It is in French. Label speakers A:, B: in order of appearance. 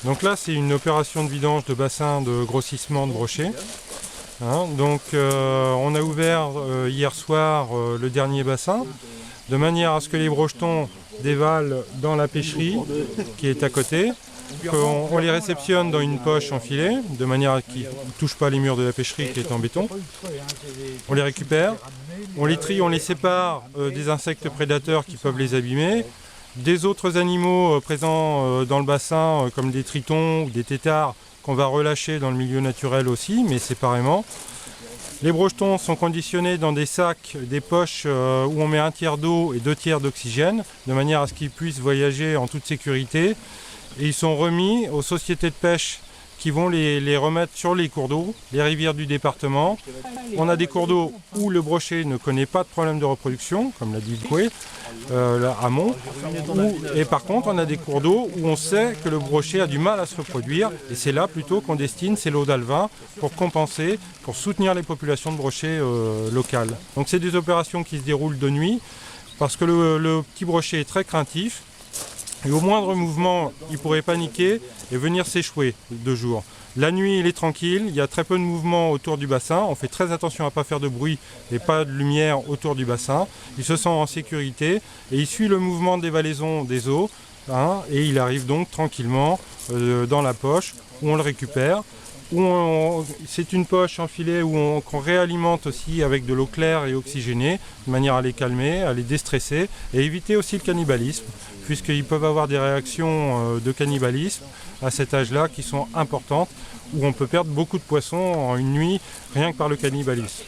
A: Donc là, c'est une opération de vidange de bassin de grossissement de brochets. Donc on a ouvert hier soir le dernier bassin, de manière à ce que les brochetons dévalent dans la pêcherie qui est à côté. On les réceptionne dans une poche en filet, de manière à qu'ils ne touchent pas les murs de la pêcherie qui est en béton. On les récupère, on les trie, on les sépare des insectes prédateurs qui peuvent les abîmer, des autres animaux présents dans le bassin, comme des tritons ou des têtards, qu'on va relâcher dans le milieu naturel aussi, mais séparément. Les brochetons sont conditionnés dans des sacs, des poches où on met 1/3 d'eau et 2/3 d'oxygène, de manière à ce qu'ils puissent voyager en toute sécurité. Et ils sont remis aux sociétés de pêche qui vont les remettre sur les cours d'eau, les rivières du département. On a des cours d'eau où le brochet ne connaît pas de problème de reproduction, comme l'a dit Coué, à Mont. Et par contre, on a des cours d'eau où on sait que le brochet a du mal à se reproduire. Et c'est là plutôt qu'on destine ces lots d'alevins pour compenser, pour soutenir les populations de brochets locales. Donc c'est des opérations qui se déroulent de nuit, parce que le petit brochet est très craintif. Et au moindre mouvement, il pourrait paniquer et venir s'échouer de jour. La nuit, il est tranquille, il y a très peu de mouvement autour du bassin. On fait très attention à ne pas faire de bruit et pas de lumière autour du bassin. Il se sent en sécurité et il suit le mouvement de dévalaison des eaux. Et il arrive donc tranquillement dans la poche où on le récupère. C'est une poche en filet qu'on réalimente aussi avec de l'eau claire et oxygénée, de manière à les calmer, à les déstresser et éviter aussi le cannibalisme, puisqu'ils peuvent avoir des réactions de cannibalisme à cet âge-là qui sont importantes, où on peut perdre beaucoup de poissons en une nuit rien que par le cannibalisme.